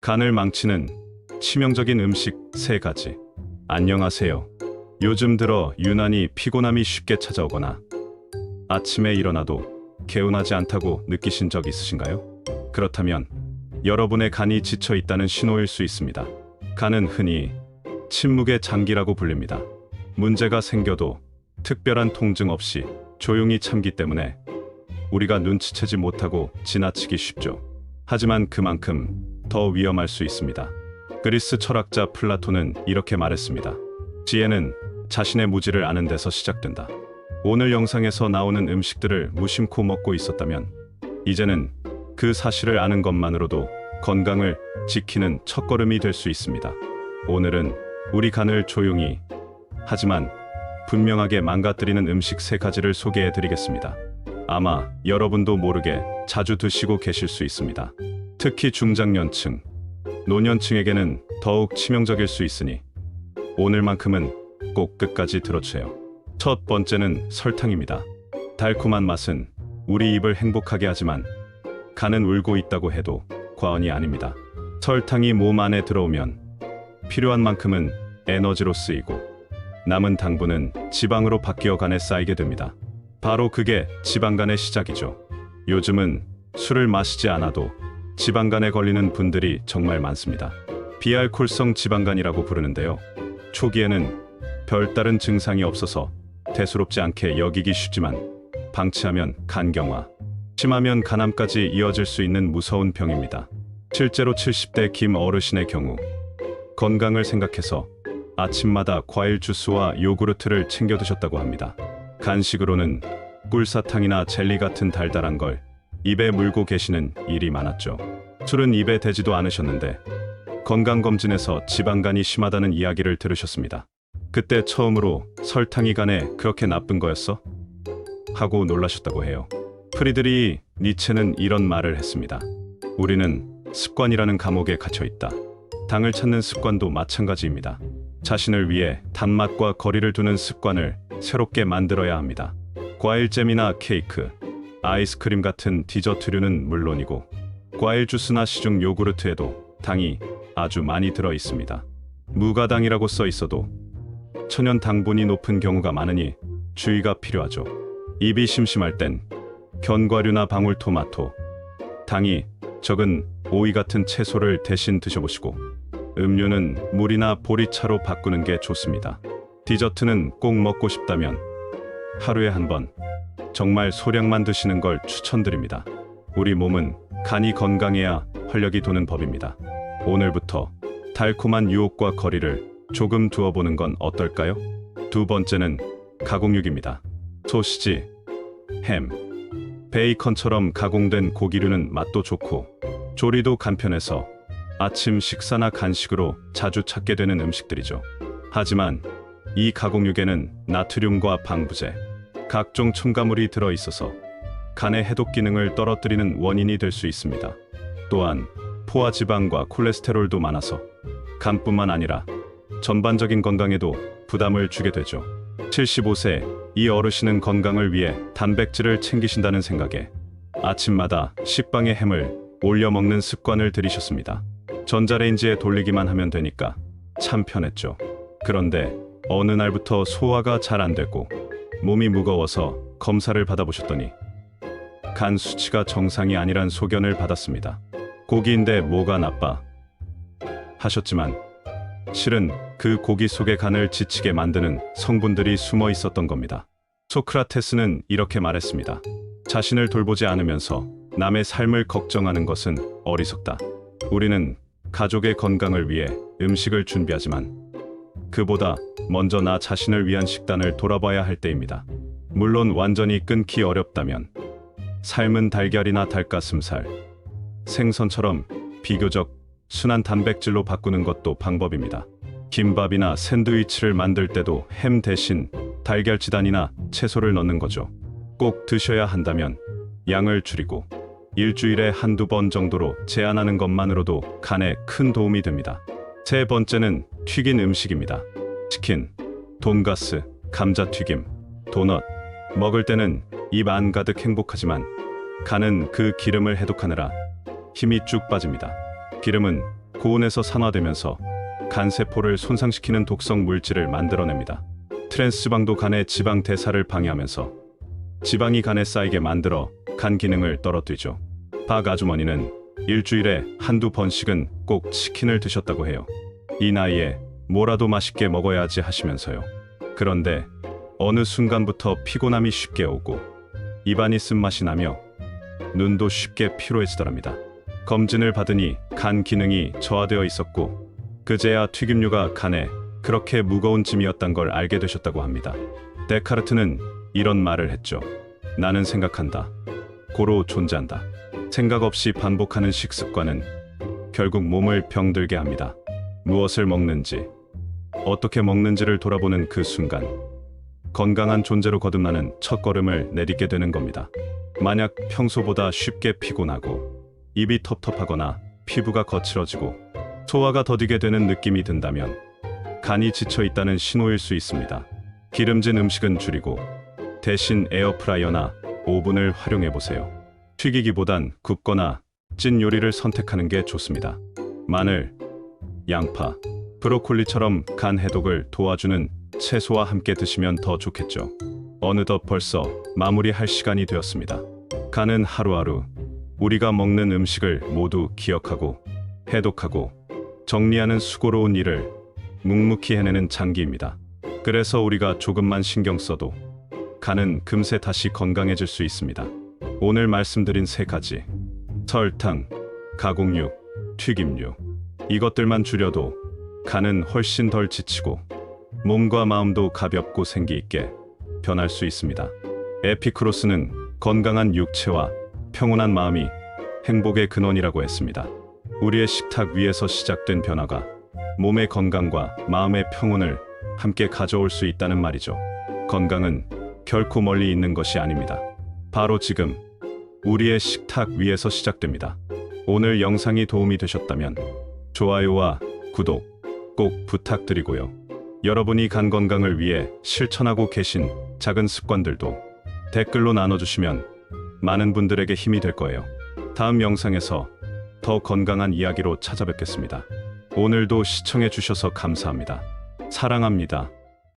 간을 망치는 치명적인 음식 3가지. 안녕하세요. 요즘 들어 유난히 피곤함이 쉽게 찾아오거나 아침에 일어나도 개운하지 않다고 느끼신 적 있으신가요? 그렇다면 여러분의 간이 지쳐 있다는 신호일 수 있습니다. 간은 흔히 침묵의 장기라고 불립니다. 문제가 생겨도 특별한 통증 없이 조용히 참기 때문에 우리가 눈치채지 못하고 지나치기 쉽죠. 하지만 그만큼 더 위험할 수 있습니다. 그리스 철학자 플라톤은 이렇게 말했습니다. 지혜는 자신의 무지를 아는 데서 시작된다. 오늘 영상에서 나오는 음식들을 무심코 먹고 있었다면 이제는 그 사실을 아는 것만으로도 건강을 지키는 첫걸음이 될 수 있습니다. 오늘은 우리 간을 조용히 하지만 분명하게 망가뜨리는 음식 3가지를 소개해 드리겠습니다. 아마 여러분도 모르게 자주 드시고 계실 수 있습니다. 특히 중장년층, 노년층에게는 더욱 치명적일 수 있으니 오늘만큼은 꼭 끝까지 들어주세요. 첫 번째는 설탕입니다. 달콤한 맛은 우리 입을 행복하게 하지만 간은 울고 있다고 해도 과언이 아닙니다. 설탕이 몸 안에 들어오면 필요한 만큼은 에너지로 쓰이고 남은 당분은 지방으로 바뀌어 간에 쌓이게 됩니다. 바로 그게 지방간의 시작이죠. 요즘은 술을 마시지 않아도 지방간에 걸리는 분들이 정말 많습니다. 비알코올성 지방간이라고 부르는데요. 초기에는 별다른 증상이 없어서 대수롭지 않게 여기기 쉽지만 방치하면 간경화, 심하면 간암까지 이어질 수 있는 무서운 병입니다. 실제로 70대 김 어르신의 경우 건강을 생각해서 아침마다 과일 주스와 요구르트를 챙겨 드셨다고 합니다. 간식으로는 꿀사탕이나 젤리 같은 달달한 걸 입에 물고 계시는 일이 많았죠. 술은 입에 대지도 않으셨는데 건강검진에서 지방간이 심하다는 이야기를 들으셨습니다. 그때 처음으로 설탕이 간에 그렇게 나쁜 거였어? 하고 놀라셨다고 해요. 프리드리히 니체는 이런 말을 했습니다. 우리는 습관이라는 감옥에 갇혀 있다. 당을 찾는 습관도 마찬가지입니다. 자신을 위해 단맛과 거리를 두는 습관을 새롭게 만들어야 합니다. 과일잼이나 케이크, 아이스크림 같은 디저트류는 물론이고 과일 주스나 시중 요구르트에도 당이 아주 많이 들어 있습니다. 무가당이라고 써 있어도 천연 당분이 높은 경우가 많으니 주의가 필요하죠. 입이 심심할 땐 견과류나 방울토마토, 당이 적은 오이 같은 채소를 대신 드셔보시고 음료는 물이나 보리차로 바꾸는 게 좋습니다. 디저트는 꼭 먹고 싶다면 하루에 한 번 정말 소량만 드시는 걸 추천드립니다. 우리 몸은 간이 건강해야 활력이 도는 법입니다. 오늘부터 달콤한 유혹과 거리를 조금 두어보는 건 어떨까요? 두 번째는 가공육입니다. 소시지, 햄, 베이컨처럼 가공된 고기류는 맛도 좋고 조리도 간편해서 아침 식사나 간식으로 자주 찾게 되는 음식들이죠. 하지만 이 가공육에는 나트륨과 방부제, 각종 첨가물이 들어있어서 간의 해독 기능을 떨어뜨리는 원인이 될 수 있습니다. 또한 포화지방과 콜레스테롤도 많아서 간뿐만 아니라 전반적인 건강에도 부담을 주게 되죠. 75세 이 어르신은 건강을 위해 단백질을 챙기신다는 생각에 아침마다 식빵에 햄을 올려 먹는 습관을 들이셨습니다. 전자레인지에 돌리기만 하면 되니까 참 편했죠. 그런데 어느 날부터 소화가 잘 안 되고 몸이 무거워서 검사를 받아보셨더니 간 수치가 정상이 아니란 소견을 받았습니다. 고기인데 뭐가 나빠? 하셨지만 실은 그 고기 속의 간을 지치게 만드는 성분들이 숨어 있었던 겁니다. 소크라테스는 이렇게 말했습니다. 자신을 돌보지 않으면서 남의 삶을 걱정하는 것은 어리석다. 우리는 가족의 건강을 위해 음식을 준비하지만 그보다 먼저 나 자신을 위한 식단을 돌아봐야 할 때입니다. 물론 완전히 끊기 어렵다면 삶은 달걀이나 닭가슴살, 생선처럼 비교적 순한 단백질로 바꾸는 것도 방법입니다. 김밥이나 샌드위치를 만들 때도 햄 대신 달걀지단이나 채소를 넣는 거죠. 꼭 드셔야 한다면 양을 줄이고 일주일에 한두 번 정도로 제한하는 것만으로도 간에 큰 도움이 됩니다. 세 번째는 튀긴 음식입니다. 치킨, 돈가스, 감자튀김, 도넛. 먹을 때는 입 안 가득 행복하지만 간은 그 기름을 해독하느라 힘이 쭉 빠집니다. 기름은 고온에서 산화되면서 간 세포를 손상시키는 독성 물질을 만들어냅니다. 트랜스지방도 간의 지방 대사를 방해하면서 지방이 간에 쌓이게 만들어 간 기능을 떨어뜨리죠. 박 아주머니는 일주일에 한두 번씩은 꼭 치킨을 드셨다고 해요. 이 나이에 뭐라도 맛있게 먹어야지 하시면서요. 그런데 어느 순간부터 피곤함이 쉽게 오고 입안이 쓴맛이 나며 눈도 쉽게 피로해지더랍니다. 검진을 받으니 간 기능이 저하되어 있었고 그제야 튀김류가 간에 그렇게 무거운 짐이었단 걸 알게 되셨다고 합니다. 데카르트는 이런 말을 했죠. 나는 생각한다. 고로 존재한다. 생각 없이 반복하는 식습관은 결국 몸을 병들게 합니다. 무엇을 먹는지, 어떻게 먹는지를 돌아보는 그 순간 건강한 존재로 거듭나는 첫걸음을 내딛게 되는 겁니다. 만약 평소보다 쉽게 피곤하고 입이 텁텁하거나 피부가 거칠어지고 소화가 더디게 되는 느낌이 든다면 간이 지쳐 있다는 신호일 수 있습니다. 기름진 음식은 줄이고 대신 에어프라이어나 오븐을 활용해 보세요. 튀기기보단 굽거나 찐 요리를 선택하는 게 좋습니다. 마늘, 양파, 브로콜리처럼 간 해독을 도와주는 채소와 함께 드시면 더 좋겠죠. 어느덧 벌써 마무리할 시간이 되었습니다. 간은 하루하루 우리가 먹는 음식을 모두 기억하고 해독하고 정리하는 수고로운 일을 묵묵히 해내는 장기입니다. 그래서 우리가 조금만 신경 써도 간은 금세 다시 건강해질 수 있습니다. 오늘 말씀드린 3가지 설탕, 가공육, 튀김류 이것들만 줄여도 간은 훨씬 덜 지치고 몸과 마음도 가볍고 생기 있게 변할 수 있습니다. 에피쿠로스는 건강한 육체와 평온한 마음이 행복의 근원이라고 했습니다. 우리의 식탁 위에서 시작된 변화가 몸의 건강과 마음의 평온을 함께 가져올 수 있다는 말이죠. 건강은 결코 멀리 있는 것이 아닙니다. 바로 지금 우리의 식탁 위에서 시작됩니다. 오늘 영상이 도움이 되셨다면 좋아요와 구독 꼭 부탁드리고요. 여러분이 간 건강을 위해 실천하고 계신 작은 습관들도 댓글로 나눠주시면 많은 분들에게 힘이 될 거예요. 다음 영상에서 더 건강한 이야기로 찾아뵙겠습니다. 오늘도 시청해 주셔서 감사합니다. 사랑합니다.